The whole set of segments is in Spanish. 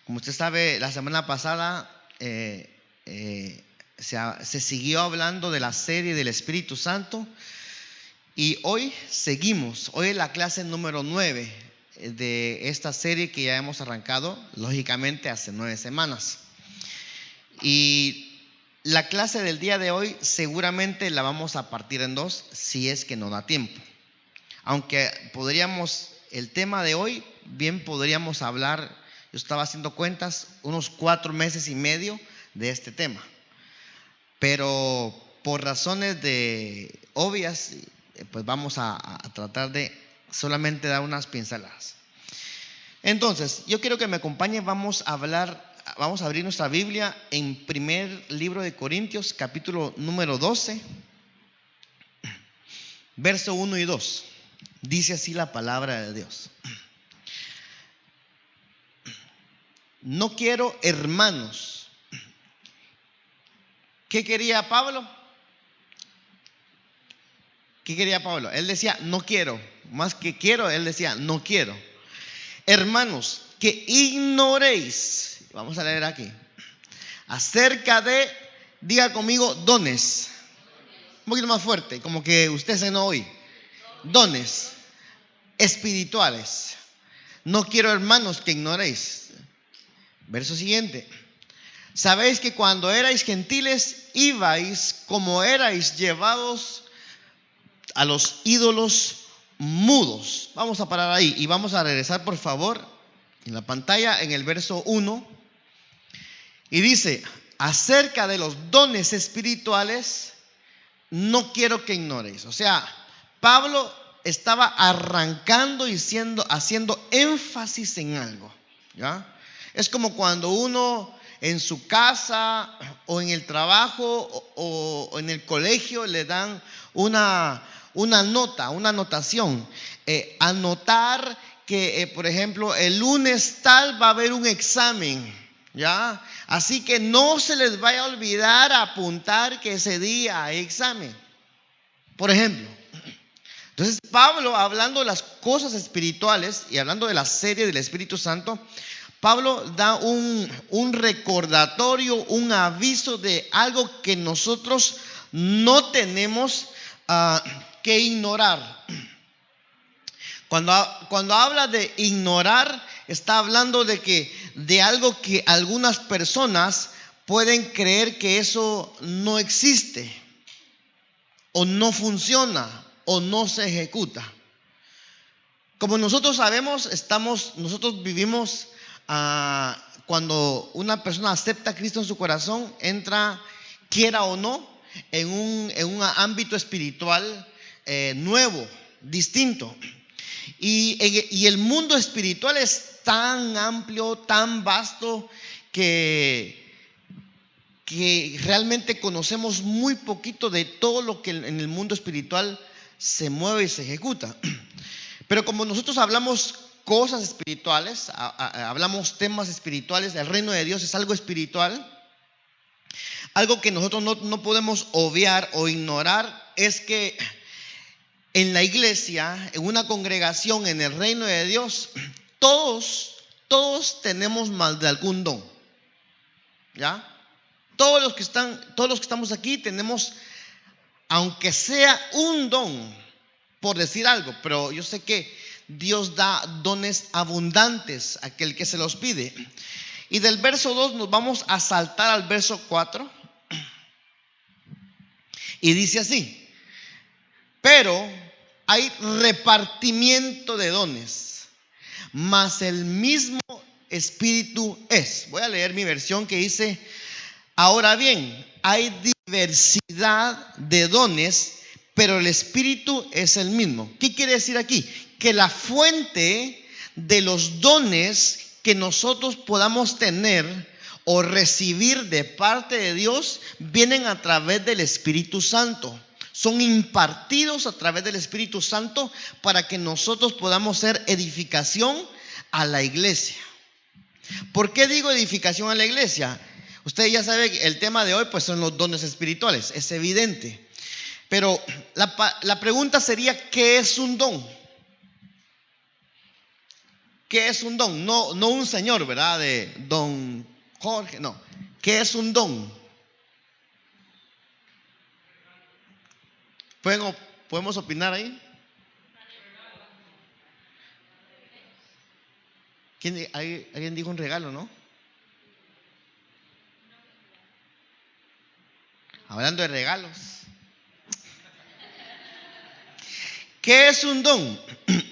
Como usted sabe, la semana pasada se siguió hablando de la serie del Espíritu Santo y hoy seguimos. Hoy es la clase número 9 de esta serie que ya hemos arrancado, lógicamente, hace 9 semanas. Y la clase del día de hoy seguramente la vamos a partir en 2 si es que no da tiempo. Aunque el tema de hoy, bien podríamos hablar. Yo estaba haciendo cuentas, unos 4 meses y medio de este tema. Pero por razones obvias, pues vamos a tratar de solamente dar unas pinceladas. Entonces, yo quiero que me acompañe. Vamos a abrir nuestra Biblia en primer libro de Corintios, capítulo número 12, verso 1 y 2. Dice así la palabra de Dios. No quiero, hermanos. ¿Qué quería Pablo? Él decía, no quiero. Más que quiero, él decía, no quiero. Hermanos, que ignoréis. Vamos a leer aquí. Acerca de, diga conmigo, dones. Un poquito más fuerte, como que usted se no oye. Dones espirituales. No quiero, hermanos, que ignoréis. Verso siguiente. Sabéis que cuando erais gentiles, ibais como erais llevados a los ídolos mudos. Vamos a parar ahí y vamos a regresar, por favor, en la pantalla, en el verso 1. Y dice, acerca de los dones espirituales, no quiero que ignoréis. O sea, Pablo estaba arrancando y haciendo énfasis en algo, ¿ya? Es como cuando uno en su casa o en el trabajo o en el colegio le dan una anotación. Anotar que, por ejemplo, el lunes tal va a haber un examen, ¿ya? Así que no se les vaya a olvidar apuntar que ese día hay examen, por ejemplo. Entonces Pablo, hablando de las cosas espirituales y hablando de la serie del Espíritu Santo, Pablo da un recordatorio, un aviso de algo que nosotros no tenemos que ignorar. Cuando habla de ignorar, está hablando de algo que algunas personas pueden creer que eso no existe, o no funciona, o no se ejecuta. Como nosotros sabemos, nosotros vivimos. Cuando una persona acepta a Cristo en su corazón, entra, quiera o no, en un ámbito espiritual nuevo, distinto. Y el mundo espiritual es tan amplio, tan vasto, que realmente conocemos muy poquito de todo lo que en el mundo espiritual se mueve y se ejecuta. Pero como nosotros hablamos cosas espirituales, hablamos temas espirituales, el reino de Dios es algo espiritual. Algo que nosotros no podemos obviar o ignorar es que en la iglesia, en una congregación, en el reino de Dios, todos tenemos más de algún don, ¿ya? Todos los que estamos aquí tenemos, aunque sea un don, por decir algo, pero yo sé que Dios da dones abundantes a aquel que se los pide. Y del verso 2 nos vamos a saltar al verso 4. Y dice así: pero hay repartimiento de dones, mas el mismo Espíritu es. Voy a leer mi versión que dice: ahora bien, hay diversidad de dones, pero el Espíritu es el mismo. ¿Qué quiere decir aquí? Que la fuente de los dones que nosotros podamos tener o recibir de parte de Dios vienen a través del Espíritu Santo. Son impartidos a través del Espíritu Santo para que nosotros podamos ser edificación a la iglesia. ¿Por qué digo edificación a la iglesia? Usted ya sabe que el tema de hoy pues son los dones espirituales, es evidente. Pero la pregunta sería, ¿qué es un don? ¿Qué es un don? No, no un señor, ¿verdad? De don Jorge, no. ¿Qué es un don? ¿Podemos opinar ahí? ¿Alguien dijo un regalo, no? Hablando de regalos. ¿Qué es un don?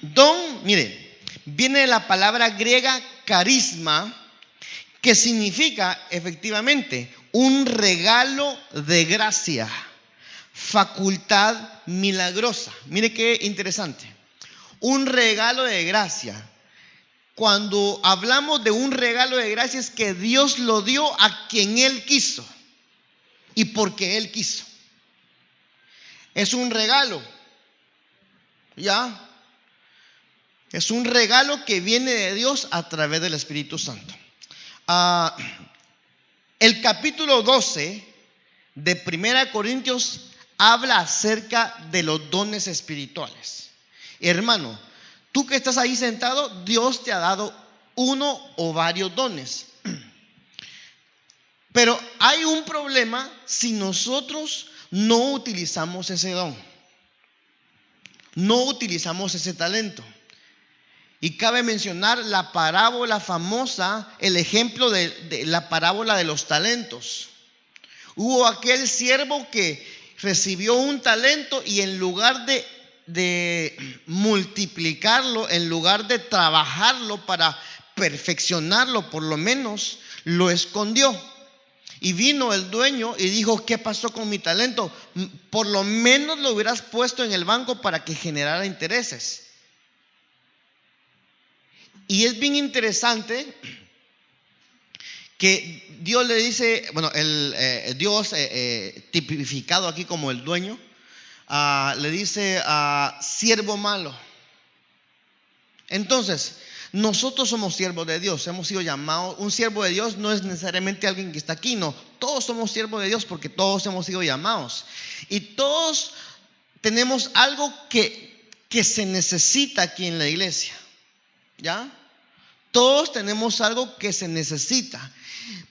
Don, mire, viene de la palabra griega carisma, que significa efectivamente un regalo de gracia, facultad milagrosa. Mire qué interesante. Un regalo de gracia. Cuando hablamos de un regalo de gracia es que Dios lo dio a quien Él quiso y porque Él quiso. Es un regalo. ¿Ya? Es un regalo que viene de Dios a través del Espíritu Santo. El capítulo 12 de 1 Corintios habla acerca de los dones espirituales. Hermano, tú que estás ahí sentado, Dios te ha dado uno o varios dones. Pero hay un problema si nosotros no utilizamos ese don. No utilizamos ese talento. Y cabe mencionar la parábola famosa, el ejemplo de la parábola de los talentos. Hubo aquel siervo que recibió un talento y en lugar de multiplicarlo, en lugar de trabajarlo para perfeccionarlo, por lo menos lo escondió. Y vino el dueño y dijo: ¿qué pasó con mi talento? Por lo menos lo hubieras puesto en el banco para que generara intereses. Y es bien interesante que Dios le dice, bueno, Dios tipificado aquí como el dueño, le dice siervo malo. Entonces, nosotros somos siervos de Dios, hemos sido llamados. Un siervo de Dios no es necesariamente alguien que está aquí, no. Todos somos siervos de Dios porque todos hemos sido llamados. Y todos tenemos algo que se necesita aquí en la iglesia. ¿Ya? Todos tenemos algo que se necesita.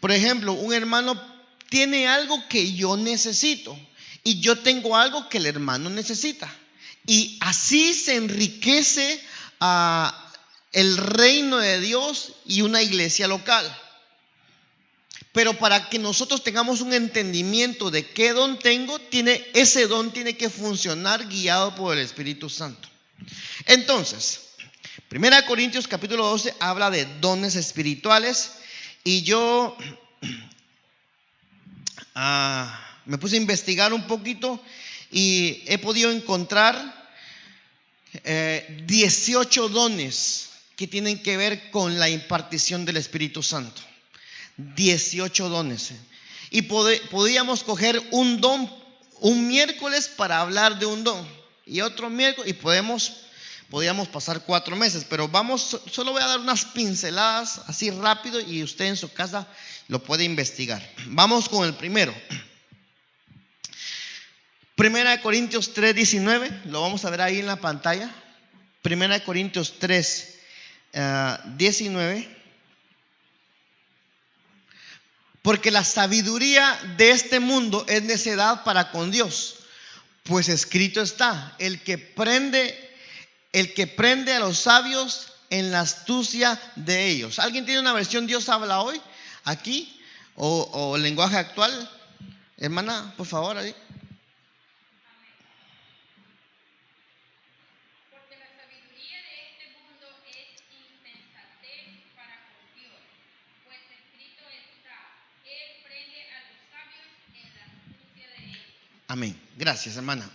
Por ejemplo, un hermano tiene algo que yo necesito y yo tengo algo que el hermano necesita. Y así se enriquece el reino de Dios y una iglesia local. Pero para que nosotros tengamos un entendimiento de qué don tengo, ese don tiene que funcionar guiado por el Espíritu Santo. Entonces, 1 Corintios capítulo 12 habla de dones espirituales. Y yo me puse a investigar un poquito y he podido encontrar 18 dones que tienen que ver con la impartición del Espíritu Santo. 18 dones. Y podíamos coger un don un miércoles para hablar de un don y otro miércoles, y podíamos pasar 4 meses, pero solo voy a dar unas pinceladas así rápido y usted en su casa lo puede investigar. Vamos con el primero. 1 Corintios 3:19, lo vamos a ver ahí en la pantalla. 1 Corintios 3:19. Porque la sabiduría de este mundo es necedad para con Dios, pues escrito está: el que prende a los sabios en la astucia de ellos. ¿Alguien tiene una versión Dios habla hoy aquí? O lenguaje actual. Hermana, por favor, ahí. Porque la sabiduría de este mundo es insensatez para con Dios, pues escrito está: Él prende a los sabios en la astucia de ellos. Amén. Gracias, hermana.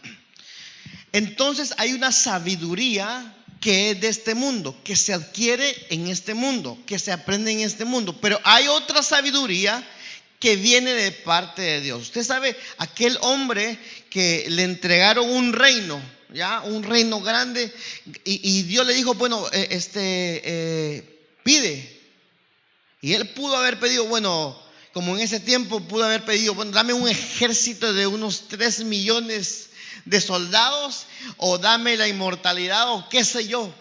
Entonces hay una sabiduría que es de este mundo, que se adquiere en este mundo, que se aprende en este mundo. Pero hay otra sabiduría que viene de parte de Dios. Usted sabe, aquel hombre que le entregaron un reino, ya, un reino grande, y Dios le dijo: bueno, pide. Y él pudo haber pedido, bueno, como en ese tiempo pudo haber pedido: bueno, dame un ejército de unos 3 millones de soldados, o dame la inmortalidad, o qué sé yo.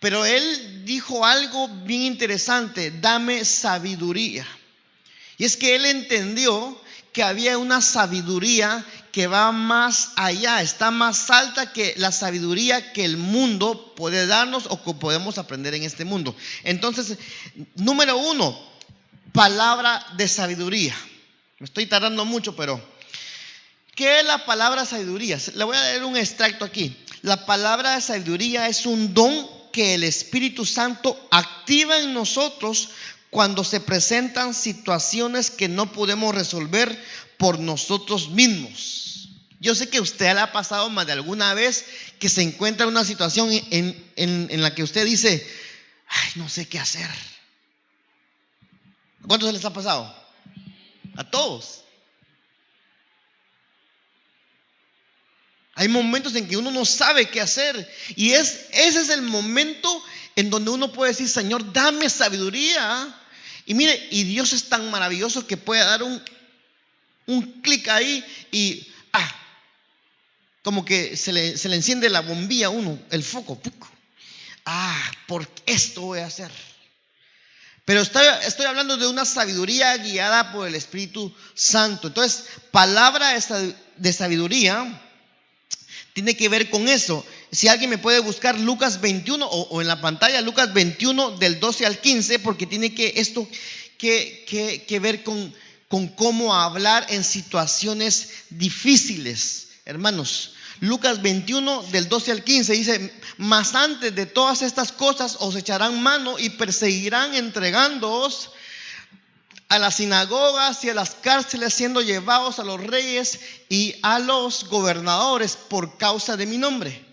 Pero él dijo algo bien interesante: dame sabiduría. Y es que él entendió que había una sabiduría que va más allá, está más alta que la sabiduría que el mundo puede darnos o que podemos aprender en este mundo. Entonces, número 1, palabra de sabiduría. Me estoy tardando mucho, pero ¿qué es la palabra sabiduría? Le voy a leer un extracto aquí. La palabra de sabiduría es un don que el Espíritu Santo activa en nosotros cuando se presentan situaciones que no podemos resolver por nosotros mismos. Yo sé que usted le ha pasado más de alguna vez que se encuentra en una situación en la que usted dice: ay, no sé qué hacer. ¿Cuántos les ha pasado? A todos. Hay momentos en que uno no sabe qué hacer, y ese es el momento en donde uno puede decir: Señor, dame sabiduría. Y mire, y Dios es tan maravilloso que puede dar un clic ahí y como que se le enciende la bombilla a uno, el foco. Por esto voy a hacer. Pero estoy hablando de una sabiduría guiada por el Espíritu Santo. Entonces, palabra de sabiduría tiene que ver con eso. Si alguien me puede buscar Lucas 21 o en la pantalla Lucas 21 del 12 al 15, porque tiene que ver con cómo hablar en situaciones difíciles. Hermanos, Lucas 21 del 12 al 15 dice: mas antes de todas estas cosas os echarán mano y perseguirán, entregándoos a las sinagogas y a las cárceles, siendo llevados a los reyes y a los gobernadores por causa de mi nombre.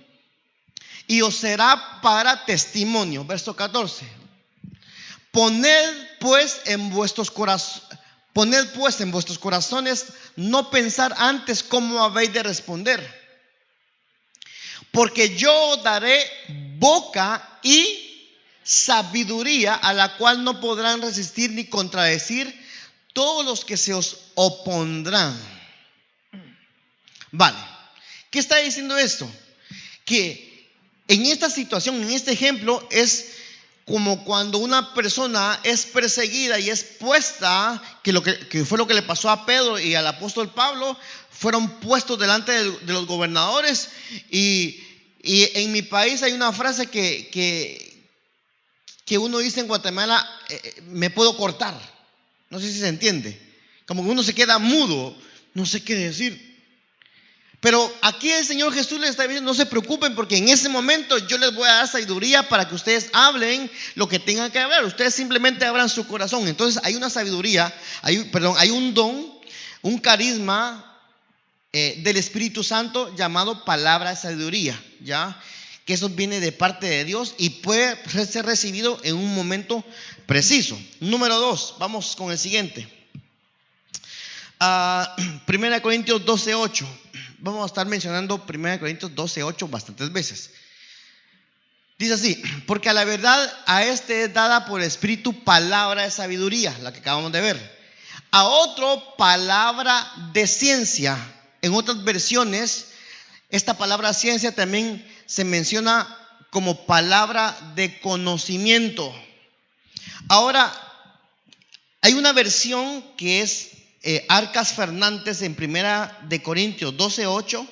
Y os será para testimonio. Verso 14. Poned pues en vuestros corazones no pensar antes cómo habéis de responder, porque yo daré boca y sabiduría a la cual no podrán resistir ni contradecir todos los que se os opondrán. Vale, ¿qué está diciendo esto? Que en esta situación, en este ejemplo, es como cuando una persona es perseguida y es puesta, que fue lo que le pasó a Pedro y al apóstol Pablo. Fueron puestos delante de los gobernadores, y en mi país hay una frase que uno dice en Guatemala: me puedo cortar. No sé si se entiende. Como que uno se queda mudo, no sé qué decir. Pero aquí el Señor Jesús les está diciendo: no se preocupen, porque en ese momento yo les voy a dar sabiduría para que ustedes hablen lo que tengan que hablar. Ustedes simplemente abran su corazón. Entonces hay una sabiduría, hay un don, un carisma del Espíritu Santo llamado palabra de sabiduría, ¿ya? Que eso viene de parte de Dios y puede ser recibido en un momento preciso. Número 2, vamos con el siguiente. 1 Corintios 12:8. Vamos a estar mencionando 1 Corintios 12:8 bastantes veces. Dice así: porque a la verdad a este es dada por el Espíritu palabra de sabiduría, la que acabamos de ver. A otro palabra de ciencia. En otras versiones, esta palabra ciencia también se menciona como palabra de conocimiento. Ahora, hay una versión que es Arcas Fernández en 1 Corintios 12:8,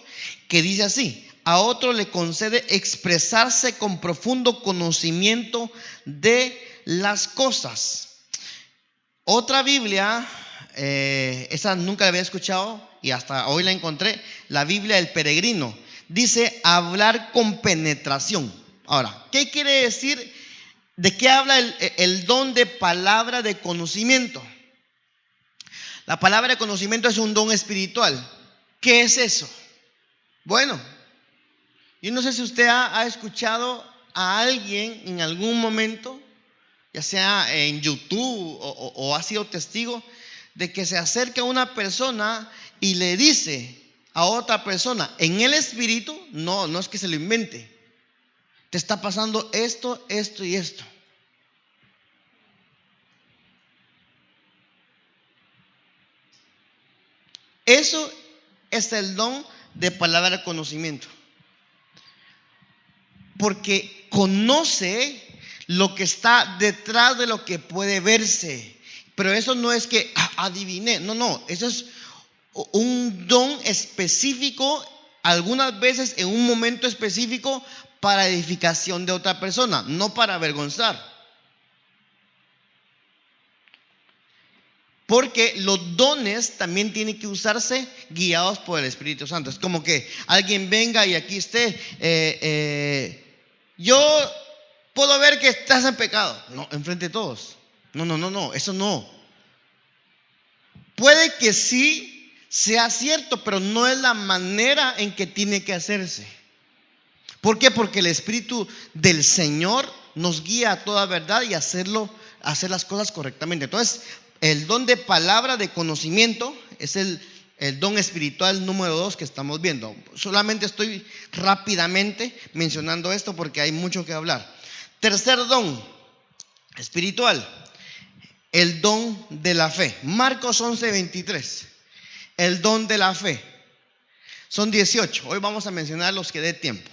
que dice así: a otro le concede expresarse con profundo conocimiento de las cosas. Otra Biblia, esa nunca la había escuchado y hasta hoy la encontré, la Biblia del Peregrino, dice: hablar con penetración. Ahora, ¿qué quiere decir? ¿De qué habla el don de palabra de conocimiento? La palabra de conocimiento es un don espiritual. ¿Qué es eso? Bueno, yo no sé si usted ha escuchado a alguien en algún momento, ya sea en YouTube o ha sido testigo, de que se acerca a una persona y le dice a otra persona en el espíritu, no es que se lo invente: te está pasando esto, esto y esto. Eso es el don de palabra de conocimiento. Porque conoce lo que está detrás de lo que puede verse. Pero eso no es que adiviné, no, eso es un don específico, algunas veces en un momento específico, para edificación de otra persona, no para avergonzar. Porque los dones también tienen que usarse guiados por el Espíritu Santo. Es como que alguien venga y aquí esté, yo puedo ver que estás en pecado. No, enfrente de todos. No, eso no. Puede que sí sea cierto, pero no es la manera en que tiene que hacerse. ¿Por qué? Porque el Espíritu del Señor nos guía a toda verdad y hacer las cosas correctamente. Entonces, el don de palabra de conocimiento es el don espiritual número 2 que estamos viendo. Solamente estoy rápidamente mencionando esto porque hay mucho que hablar. Tercer don espiritual, el don de la fe. Marcos 11:23. El don de la fe. Son 18. Hoy vamos a mencionar los que dé tiempo.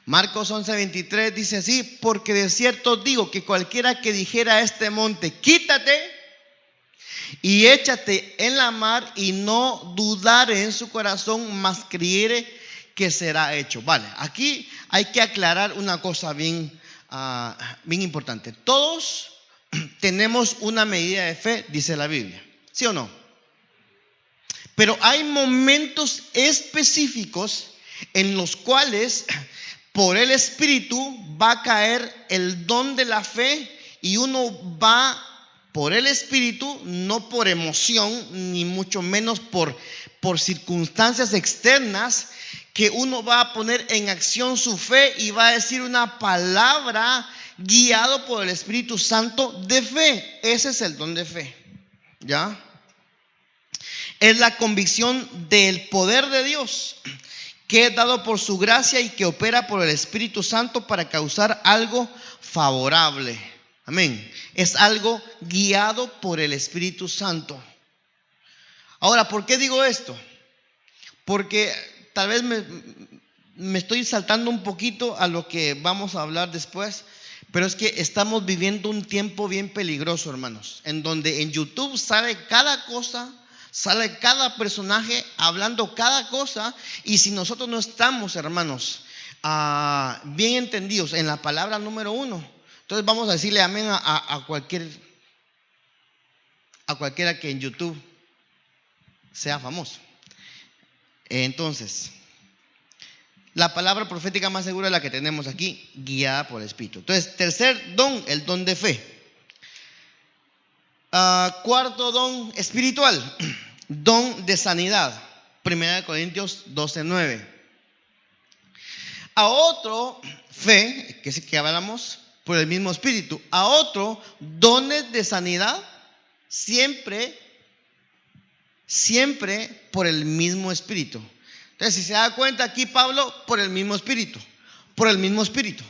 Marcos 11:23 dice así: porque de cierto digo que cualquiera que dijera a este monte, quítate y échate en la mar, y no dudare en su corazón, mas creyere que será hecho. Vale, aquí hay que aclarar una cosa bien importante. Todos tenemos una medida de fe, dice la Biblia, ¿sí o no? Pero hay momentos específicos en los cuales por el Espíritu va a caer el don de la fe, y uno va por el Espíritu, no por emoción, ni mucho menos por circunstancias externas, que uno va a poner en acción su fe y va a decir una palabra guiado por el Espíritu Santo de fe. Ese es el don de fe, ¿ya? Es la convicción del poder de Dios, que es dado por su gracia y que opera por el Espíritu Santo para causar algo favorable. Amén. Es algo guiado por el Espíritu Santo. Ahora, ¿por qué digo esto? Porque tal vez me estoy saltando un poquito a lo que vamos a hablar después, pero es que estamos viviendo un tiempo bien peligroso, hermanos, en donde en YouTube sale cada cosa, sale cada personaje hablando cada cosa, y si nosotros no estamos, hermanos, bien entendidos en la palabra número 1, entonces vamos a decirle amén a cualquiera que en YouTube sea famoso. Entonces, la palabra profética más segura es la que tenemos aquí, guiada por el Espíritu. Entonces, tercer don, el don de fe. Cuarto don espiritual, don de sanidad. 1 Corintios 12:9. A otro, fe, que es que hablamos por el mismo Espíritu. A otro, dones de sanidad, siempre por el mismo Espíritu. Entonces, si se da cuenta aquí Pablo, por el mismo Espíritu, por el mismo Espíritu,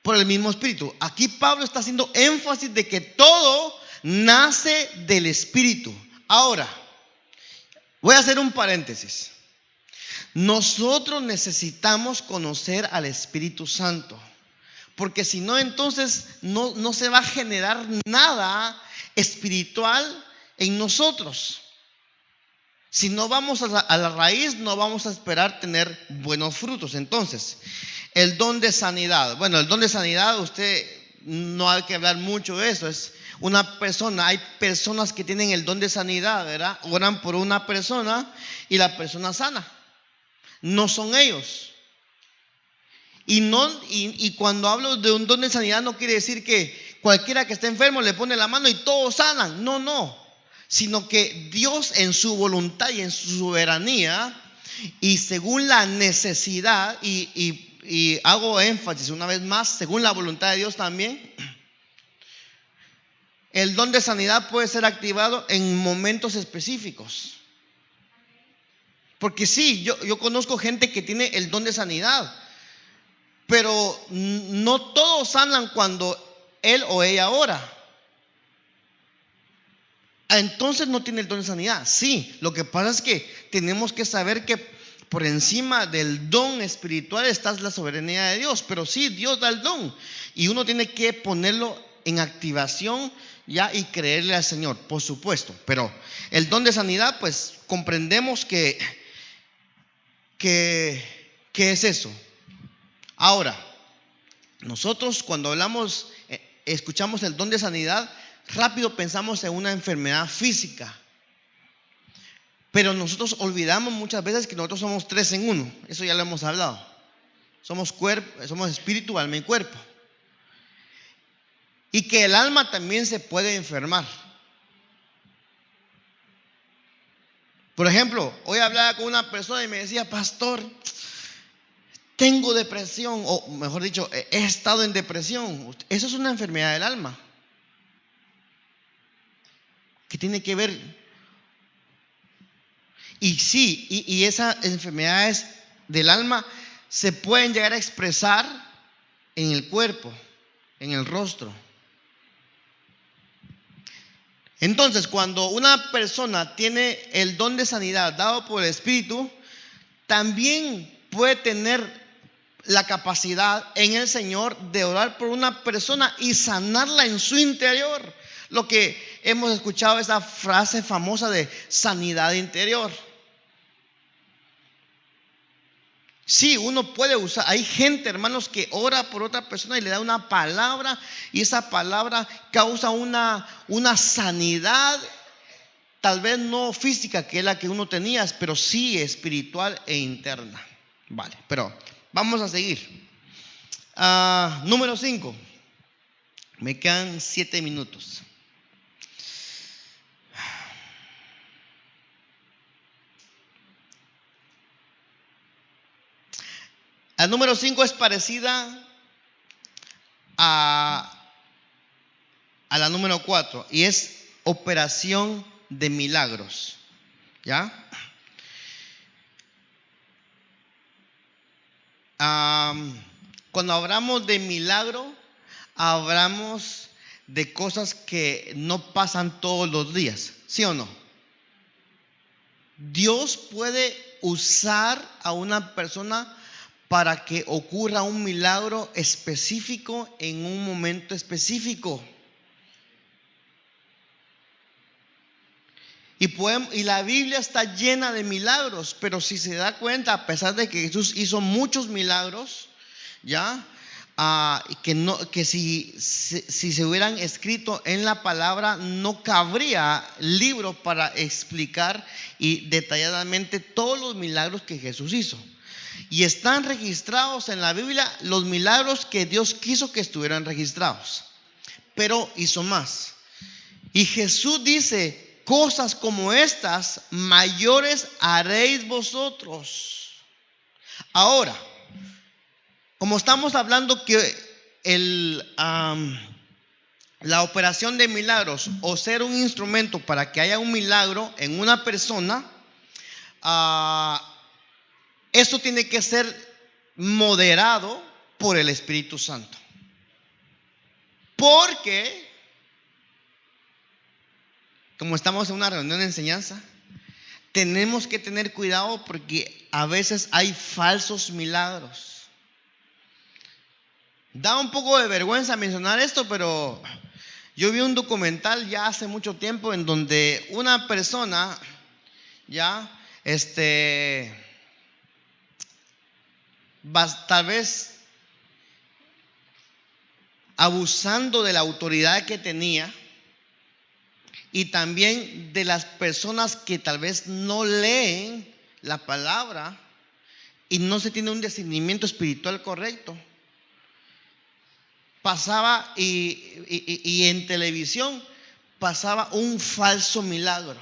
por el mismo Espíritu. Aquí Pablo está haciendo énfasis de que todo nace del Espíritu. Ahora, voy a hacer un paréntesis. Nosotros necesitamos conocer al Espíritu Santo, porque si no, entonces no se va a generar nada espiritual en nosotros. Si no vamos a la raíz, no vamos a esperar tener buenos frutos. Entonces, el don de sanidad. Bueno, el don de sanidad, usted no hay que hablar mucho de eso. Es una persona, hay personas que tienen el don de sanidad, ¿verdad? Oran por una persona y la persona sana. No son ellos. Y cuando hablo de un don de sanidad, no quiere decir que cualquiera que esté enfermo le pone la mano y todos sanan. No. Sino que Dios, en su voluntad y en su soberanía, y según la necesidad, y hago énfasis una vez más, según la voluntad de Dios también, el don de sanidad puede ser activado en momentos específicos. Porque sí, yo conozco gente que tiene el don de sanidad, pero no todos sanan cuando él o ella ora. Entonces no tiene el don de sanidad. Sí, lo que pasa es que tenemos que saber que por encima del don espiritual está la soberanía de Dios. Pero sí, Dios da el don y uno tiene que ponerlo en activación ya y creerle al Señor, por supuesto. Pero el don de sanidad, pues comprendemos que es eso. Ahora, nosotros cuando hablamos, escuchamos el don de sanidad, rápido pensamos en una enfermedad física. Pero nosotros olvidamos muchas veces que nosotros somos 3 en 1. Eso ya lo hemos hablado. Somos espíritu, alma y cuerpo. Y que el alma también se puede enfermar. Por ejemplo, hoy hablaba con una persona y me decía: pastor, tengo depresión, o mejor dicho, he estado en depresión. Eso es una enfermedad del alma. ¿Qué tiene que ver? Y sí, y esas enfermedades del alma se pueden llegar a expresar en el cuerpo, en el rostro. Entonces, cuando una persona tiene el don de sanidad dado por el Espíritu, también puede tener la capacidad en el Señor de orar por una persona y sanarla en su interior. Lo que hemos escuchado, esa frase famosa de sanidad interior. Sí, uno puede usar. Hay gente, hermanos, que ora por otra persona y le da una palabra, y esa palabra causa una sanidad, tal vez no física, que es la que uno tenía, pero sí espiritual e interna. Vale, pero vamos a seguir. Número 5. Me quedan 7 minutos. La número 5 es parecida a la número 4 y es operación de milagros. ¿Ya? Cuando hablamos de milagro, hablamos de cosas que no pasan todos los días, ¿sí o no? Dios puede usar a una persona para que ocurra un milagro específico en un momento específico. Y la Biblia está llena de milagros, pero si se da cuenta, a pesar de que Jesús hizo muchos milagros, ¿ya? Que si se hubieran escrito en la palabra, no cabría libro para explicar y detalladamente todos los milagros que Jesús hizo. Y están registrados en la Biblia los milagros que Dios quiso que estuvieran registrados. Pero hizo más. Y Jesús dice: cosas como estas mayores haréis vosotros. Ahora, como estamos hablando que la operación de milagros, o ser un instrumento para que haya un milagro en una persona, esto tiene que ser moderado por el Espíritu Santo. Porque, como estamos en una reunión de enseñanza, tenemos que tener cuidado porque a veces hay falsos milagros. Da un poco de vergüenza mencionar esto, pero yo vi un documental ya hace mucho tiempo en donde una persona tal vez abusando de la autoridad que tenía y también de las personas que tal vez no leen la palabra y no se tiene un discernimiento espiritual correcto, pasaba y en televisión pasaba un falso milagro.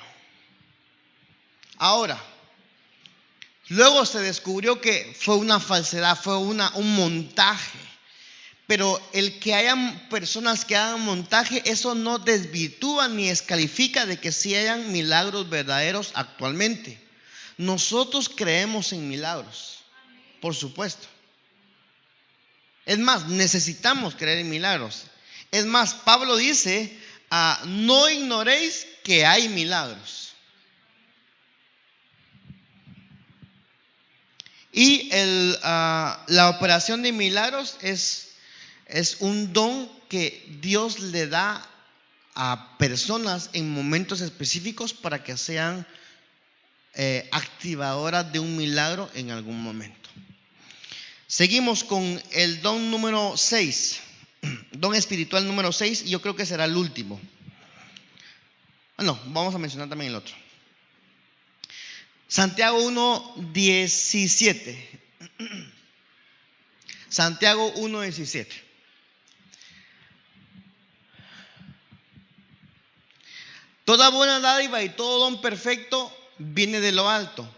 Ahora, luego se descubrió que fue una falsedad, fue un montaje. Pero el que hayan personas que hagan montaje, eso no desvirtúa ni descalifica de que sí hayan milagros verdaderos actualmente. Nosotros creemos en milagros, por supuesto. Es más, necesitamos creer en milagros. Es más, Pablo dice: no ignoréis que hay milagros. Y la operación de milagros es un don que Dios le da a personas en momentos específicos para que sean activadoras de un milagro en algún momento. Seguimos con el don número 6, don espiritual número 6, y yo creo que será el último. No, vamos a mencionar también el otro. Santiago 1:17. Santiago 1:17. Toda buena dádiva y todo don perfecto viene de lo alto,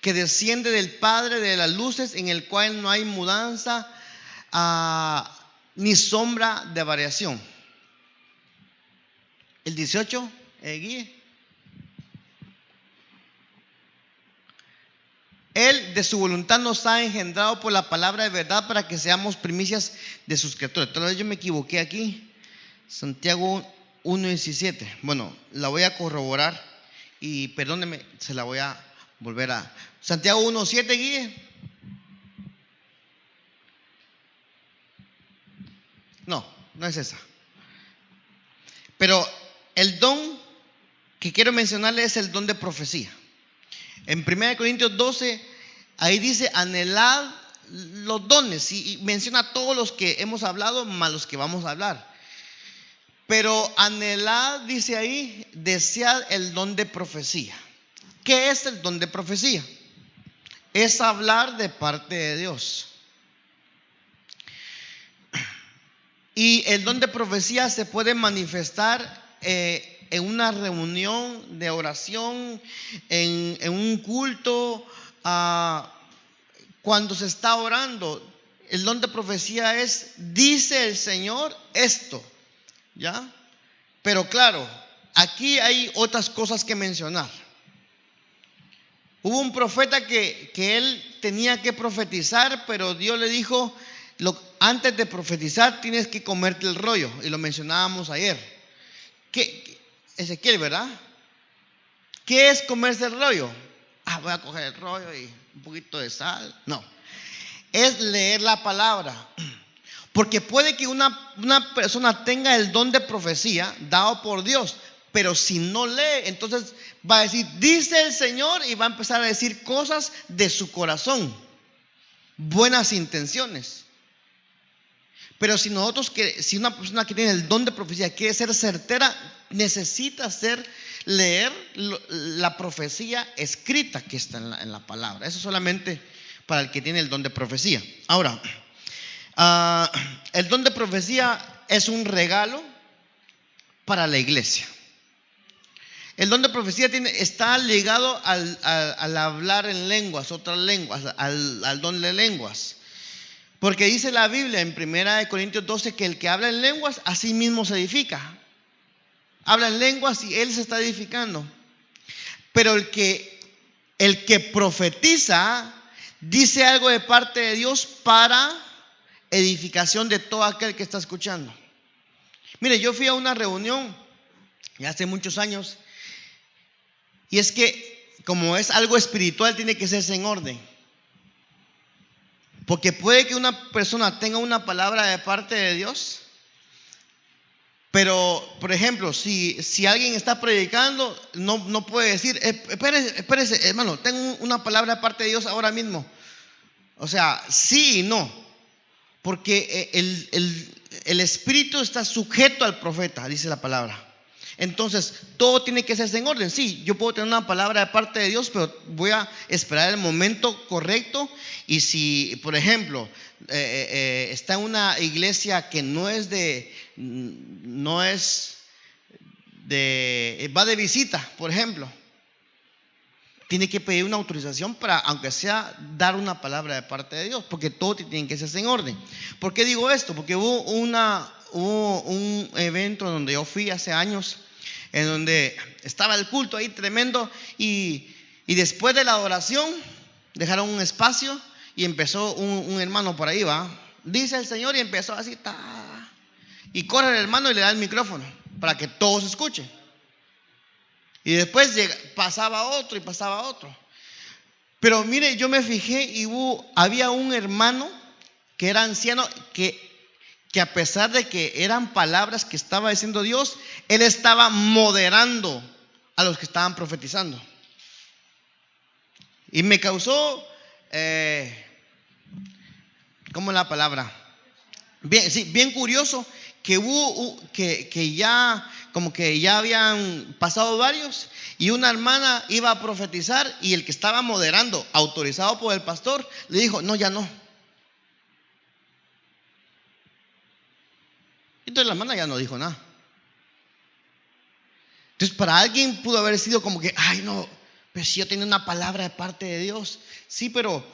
que desciende del Padre de las luces, en el cual no hay mudanza ni sombra de variación. El 18, Guille. Él de su voluntad nos ha engendrado por la palabra de verdad para que seamos primicias de sus criaturas. Entonces yo me equivoqué aquí. Santiago 1:17. Bueno, la voy a corroborar y perdóneme, se la voy a volver a... Santiago 1:7, Guille. No, no es esa. Pero el don que quiero mencionarle es el don de profecía. En 1 Corintios 12, ahí dice: anhelad los dones, y menciona todos los que hemos hablado más los que vamos a hablar. Pero anhelad, dice ahí, desead el don de profecía. ¿Qué es el don de profecía? Es hablar de parte de Dios. Y el don de profecía se puede manifestar en una reunión de oración, en un culto, cuando se está orando. El don de profecía es: dice el Señor esto, ¿ya? Pero claro, aquí hay otras cosas que mencionar. Hubo un profeta que él tenía que profetizar, pero Dios le dijo: antes de profetizar tienes que comerte el rollo, y lo mencionábamos ayer. Ezequiel, ¿verdad? ¿Qué es comerse el rollo? Voy a coger el rollo y un poquito de sal. No, es leer la palabra. Porque puede que una persona tenga el don de profecía dado por Dios, pero si no lee, entonces va a decir: dice el Señor, y va a empezar a decir cosas de su corazón, buenas intenciones. Pero si una persona que tiene el don de profecía quiere ser certera, necesita leer la profecía escrita que está en la palabra. Eso solamente para el que tiene el don de profecía. Ahora, el don de profecía es un regalo para la iglesia. El don de profecía está ligado al hablar en lenguas, otras lenguas, al don de lenguas. Porque dice la Biblia en 1 Corintios 12 que el que habla en lenguas, a sí mismo se edifica. Habla en lenguas y él se está edificando. Pero el que profetiza dice algo de parte de Dios para edificación de todo aquel que está escuchando. Mire, yo fui a una reunión ya hace muchos años, y es que como es algo espiritual, tiene que hacerse en orden. Porque puede que una persona tenga una palabra de parte de Dios, pero, por ejemplo, si alguien está predicando, no puede decir: espérese, hermano, tengo una palabra de parte de Dios ahora mismo. O sea, sí y no. Porque el espíritu está sujeto al profeta, dice la palabra. Entonces, todo tiene que hacerse en orden. Sí, yo puedo tener una palabra de parte de Dios, pero voy a esperar el momento correcto. Y si, por ejemplo, está en una iglesia que va de visita, por ejemplo, tiene que pedir una autorización para, aunque sea, dar una palabra de parte de Dios, porque todo tiene que hacerse en orden. ¿Por qué digo esto? Porque hubo un evento donde yo fui hace años, en donde estaba el culto ahí tremendo, y después de la adoración dejaron un espacio y empezó un hermano por ahí, va, dice el Señor, y empezó así, y corre el hermano y le da el micrófono para que todos escuchen. Y después pasaba otro y pasaba otro. Pero mire, yo me fijé y había un hermano que era anciano que a pesar de que eran palabras que estaba diciendo Dios, él estaba moderando a los que estaban profetizando. Y me causó, ¿cómo es la palabra? Bien, sí, bien curioso que que ya, como que ya habían pasado varios, y una hermana iba a profetizar y el que estaba moderando, autorizado por el pastor, le dijo: no, ya no. Entonces la hermana ya no dijo nada. Entonces para alguien pudo haber sido como que: ay, no, pero si yo tenía una palabra de parte de Dios. Sí, pero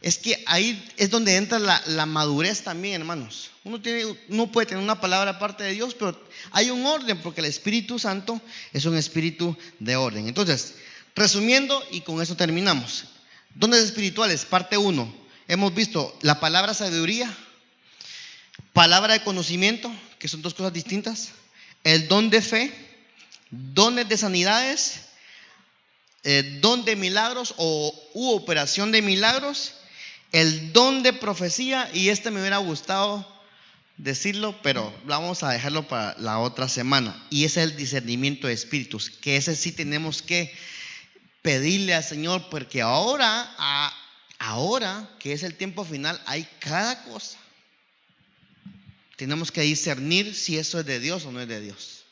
es que ahí es donde entra la madurez también, hermanos. Uno puede tener una palabra de parte de Dios, pero hay un orden, porque el Espíritu Santo es un espíritu de orden. Entonces, resumiendo, y con eso terminamos. Dones espirituales, parte 1. Hemos visto la palabra sabiduría, palabra de conocimiento, que son dos cosas distintas. El don de fe, dones de sanidades, don de milagros u operación de milagros, el don de profecía, y me hubiera gustado decirlo, pero vamos a dejarlo para la otra semana, y es el discernimiento de espíritus, que ese sí tenemos que pedirle al Señor, porque ahora que es el tiempo final, hay cada cosa. Tenemos que discernir si eso es de Dios o no es de Dios.